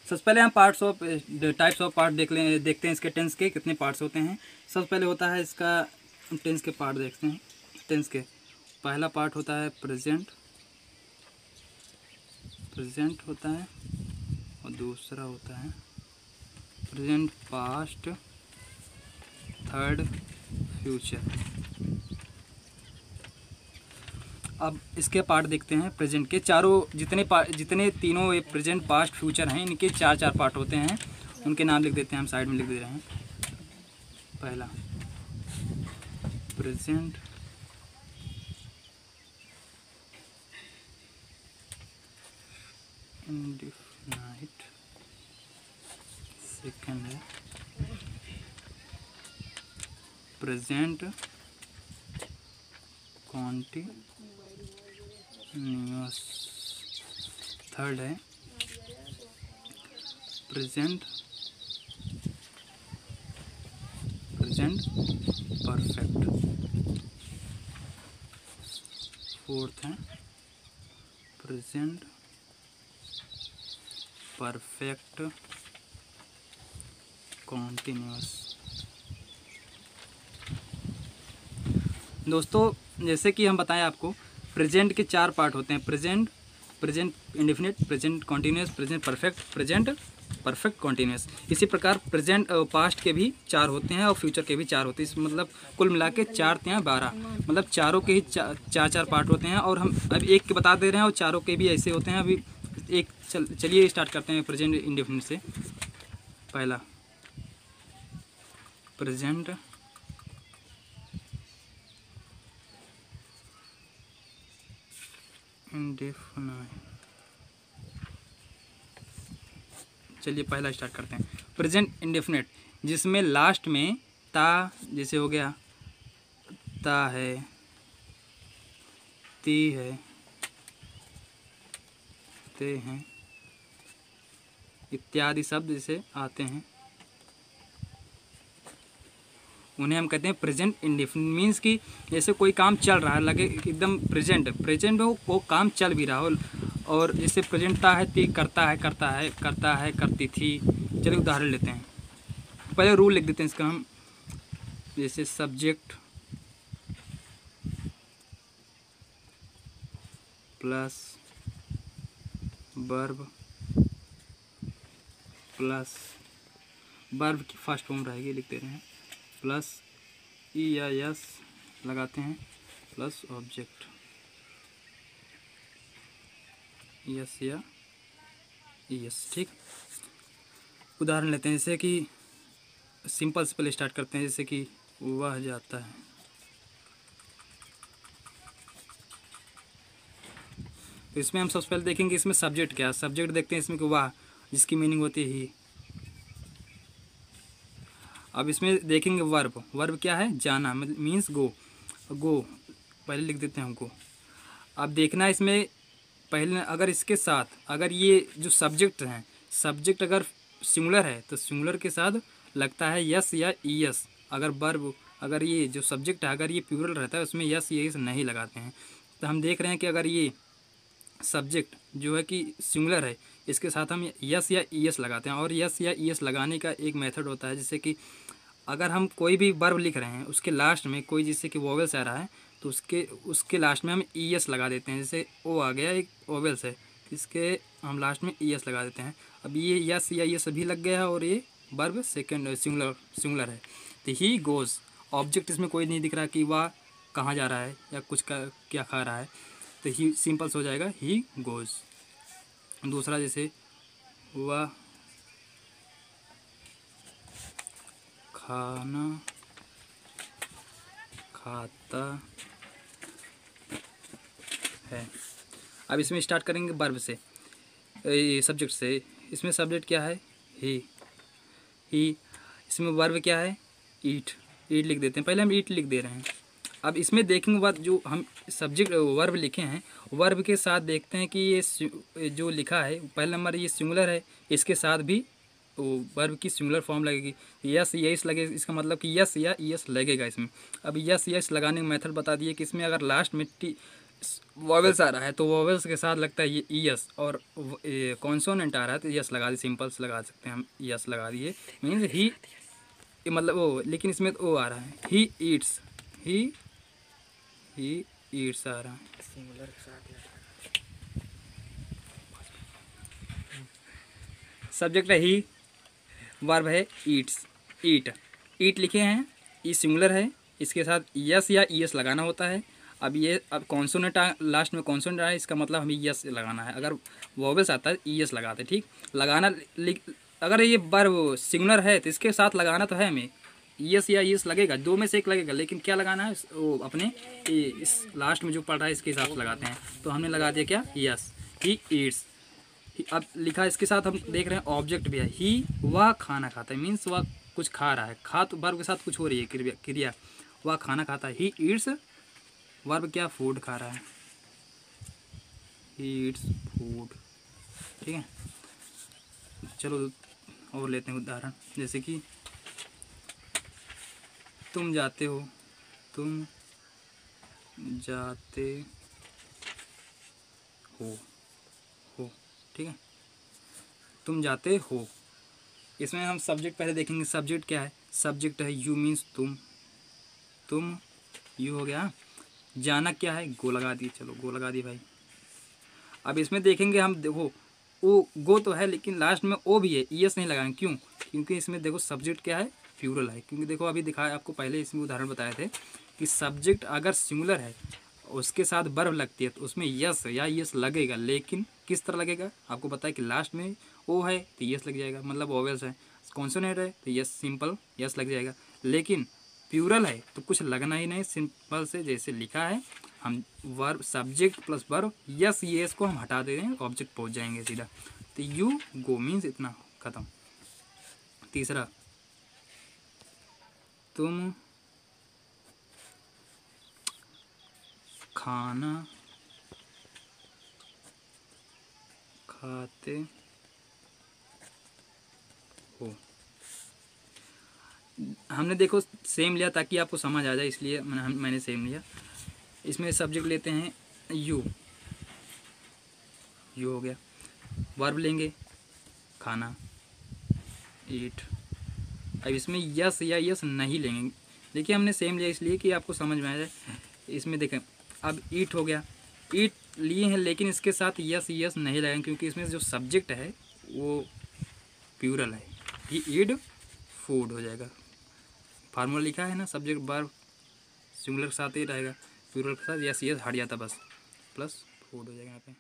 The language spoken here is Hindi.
सबसे पहले हम parts of types of part देखते हैं इसके टेंस के कितने पार्ट्स होते हैं। सबसे पहले होता है इसका टेंस के पार्ट देखते हैं। टेंस के पहला पार्ट होता है प्रेजेंट होता है, और दूसरा होता है प्रेजेंट पास्ट, थर्ड फ्यूचर। अब इसके पार्ट देखते हैं। प्रेजेंट के चारों जितने तीनों ये प्रेजेंट पास्ट फ्यूचर हैं, इनके चार चार पार्ट होते हैं। उनके नाम लिख देते हैं, हम साइड में लिख दे रहे हैं। पहला प्रेजेंट इंडेफिनाइट, सेकंड है प्रेजेंट कॉन्टिन्यूअस, थर्ड है प्रेजेंट परफेक्ट, फोर्थ है प्रेजेंट परफेक्ट कॉन्टिन्यूअस। दोस्तों जैसे कि हम बताएं आपको, प्रेजेंट के चार पार्ट होते हैं। Present indefinite, present continuous, present perfect, present perfect continuous. इसी प्रकार प्रेजेंट पास्ट के भी चार होते हैं और फ्यूचर के भी चार होते हैं। मतलब कुल मिला के 4 या 12, मतलब चारों के ही चार पार्ट होते हैं। और हम अभी एक के बता दे रहे हैं और चारों के भी ऐसे होते हैं। अभी एक चलिए स्टार्ट करते हैं प्रेजेंट इंडेफिनिट से। पहला प्रेजेंट इंडेफिनाइट, चलिए पहला स्टार्ट करते हैं। प्रेजेंट इंडेफिनिट, जिसमें लास्ट में ता, जैसे हो गया ता है, ती है, ते हैं, इत्यादि शब्द जैसे आते हैं, उन्हें हम कहते हैं प्रेजेंट इंडेफिनिट। मीन्स कि जैसे कोई काम चल रहा है, लगे एकदम प्रेजेंट में वो काम चल भी रहा हो। और जैसे प्रेजेंट ता है, ती करता है, करती थी। चलिए उदाहरण लेते हैं। पहले रूल लिख देते हैं इसका हम। जैसे subject plus verb plus verb की फर्स्ट फॉर्म रहेगी, लिख दे रहे हैं, प्लस ई या यस लगाते हैं, प्लस ऑब्जेक्ट, यस या यस। ठीक, उदाहरण लेते हैं। जैसे कि सिंपल से पहले स्टार्ट करते हैं। जैसे कि वह जाता है, तो इसमें हम सबसे पहले देखेंगे इसमें सब्जेक्ट क्या है। सब्जेक्ट देखते हैं इसमें कि वह, जिसकी मीनिंग होती है ही। अब इसमें देखेंगे वर्ब क्या है, जाना, मीन्स गो पहले लिख देते हैं हमको। अब देखना इसमें पहले, अगर इसके साथ, अगर ये जो सब्जेक्ट हैं, सब्जेक्ट अगर सिंगुलर है तो सिंगुलर के साथ लगता है यस या ईएस। अगर वर्ब, अगर ये जो सब्जेक्ट है अगर ये प्लूरल रहता है उसमें यस या ईएस नहीं लगाते हैं। तो हम देख रहे हैं कि अगर ये सब्जेक्ट जो है कि सिंगुलर है, इसके साथ हम यस या ईएस लगाते हैं। और यस या ईएस लगाने का एक मेथड होता है, जैसे कि अगर हम कोई भी वर्ब लिख रहे हैं, उसके लास्ट में कोई जैसे कि वोवेल्स आ रहा है, तो उसके लास्ट में हम ईएस लगा देते हैं। जैसे ओ आ गया, एक वोवेल्स है, इसके हम लास्ट में ईएस लगा देते हैं। अब ये यस या ये सभी लग गया है और ये वर्ब सेकंड सिंगुलर है। तो ही गोज़, ऑब्जेक्ट इसमें कोई नहीं दिख रहा कि वह कहाँ जा रहा है या कुछ क्या खा रहा है, तो ही सिंपल से हो जाएगा ही गोज़। दूसरा जैसे वह खाना खाता है। अब इसमें स्टार्ट करेंगे वर्ब से, सब्जेक्ट से। इसमें सब्जेक्ट क्या है, ही। इसमें वर्ब क्या है, ईट लिख देते हैं। पहले हम ईट लिख दे रहे हैं। अब इसमें देखेंगे बाद जो हम सब्जेक्ट वर्ब लिखे हैं, वर्ब के साथ देखते हैं कि ये जो लिखा है पहले नंबर ये सिंगुलर है, इसके साथ भी वर्ब की सिंगुलर फॉर्म लगेगी। यस यस लगे, इसका मतलब कि यस या यस लगेगा इसमें। अब यस यस लगाने का मेथड बता दिए कि इसमें अगर लास्ट में वॉवेल्स आ रहा है तो वॉवेल्स के साथ लगता है ये यस, और कॉन्सोनेंट आ रहा है तो यस लगा दी, सिंपल से लगा सकते हैं हम, यस लगा दिए। मीन्स ही, मतलब ओ, लेकिन इसमें तो ओ आ रहा है, ही ईट्स, ही ईट्स आ रहा है। सिंगुलर के साथ सब्जेक्ट है ही, वर्ब है ईट्स, ईट, ईट लिखे हैं, ई सिंगुलर है, इसके साथ यस या ईएस लगाना होता है। अब कॉन्सोनेंट लास्ट में कॉन्सोनेंट आया, इसका मतलब हमें यस लगाना है। अगर वॉवेल्स आता है ईएस लगाते, ठीक लगाना। अगर ये वर्ब सिंगुलर है तो इसके साथ लगाना तो है हमें, यस या यस लगेगा, दो में से एक लगेगा, लेकिन क्या लगाना है वो अपने इस लास्ट में जो पढ़ रहा है इसके हिसाब से लगाते हैं। तो हमने लगा दिया क्या, यस, ही ईट्स। अब लिखा इसके साथ हम देख रहे हैं ऑब्जेक्ट भी है, ही वह खाना खाता है, मीन्स वह कुछ खा रहा है, खा तो वर्ब के साथ कुछ हो रही है क्रिया, वह खाना खाता है। ही ईट्स, वर्ब क्या, फूड खा रहा है, ही ईट्स फूड। ठीक है, चलो और लेते हैं उदाहरण, जैसे कि तुम जाते हो, तुम जाते हो, ठीक है, तुम जाते हो। इसमें हम सब्जेक्ट पहले देखेंगे, सब्जेक्ट क्या है, सब्जेक्ट है यू, मीन्स तुम यू हो गया। जाना क्या है, गो लगा दी, चलो गो लगा दी भाई। अब इसमें देखेंगे हम, देखो ओ गो तो है लेकिन लास्ट में ओ भी है, ईएस नहीं लगाएंगे, क्यों, क्योंकि इसमें देखो सब्जेक्ट क्या है, प्लूरल है। क्योंकि देखो अभी दिखाया आपको पहले, इसमें उदाहरण बताए थे कि सब्जेक्ट अगर सिंगुलर है उसके साथ वर्ब लगती है तो उसमें यस या यस लगेगा, लेकिन किस तरह लगेगा, आपको पता है कि लास्ट में ओ है तो यस लग जाएगा, मतलब वोवेल्स है। कॉन्सोनेंट है तो यस, सिंपल यस लग जाएगा। लेकिन प्लूरल है तो कुछ लगना ही नहीं, सिंपल से जैसे लिखा है हम, verb subject plus verb yes, ये इसको हम हटा दे रहे हैं, ऑब्जेक्ट पहुंच जाएंगे सीधा। तो यू गो मीन्स इतना, खत्म। तीसरा, तुम खाना खाते हो। हमने देखो सेम लिया ताकि आपको समझ आ जाए, इसलिए मैंने सेम लिया। इसमें सब्जेक्ट लेते हैं यू, यू हो गया। वर्ब लेंगे खाना, ईट। अब इसमें यस या यस नहीं लेंगे, देखिए हमने सेम लिया इसलिए कि आपको समझ में आ जाए। इसमें देखें, अब ईट हो गया, ईट लिए हैं लेकिन इसके साथ यस यस नहीं लगाएंगे क्योंकि इसमें जो सब्जेक्ट है वो प्लूरल है, ही ईड फूड हो जाएगा। फार्मूला लिखा है ना, सब्जेक्ट वर्ब सिंगुलर के साथ ही रहेगा, प्लूरल के साथ यस यस हट जाता बस, प्लस फूड हो जाएगा यहाँ पे।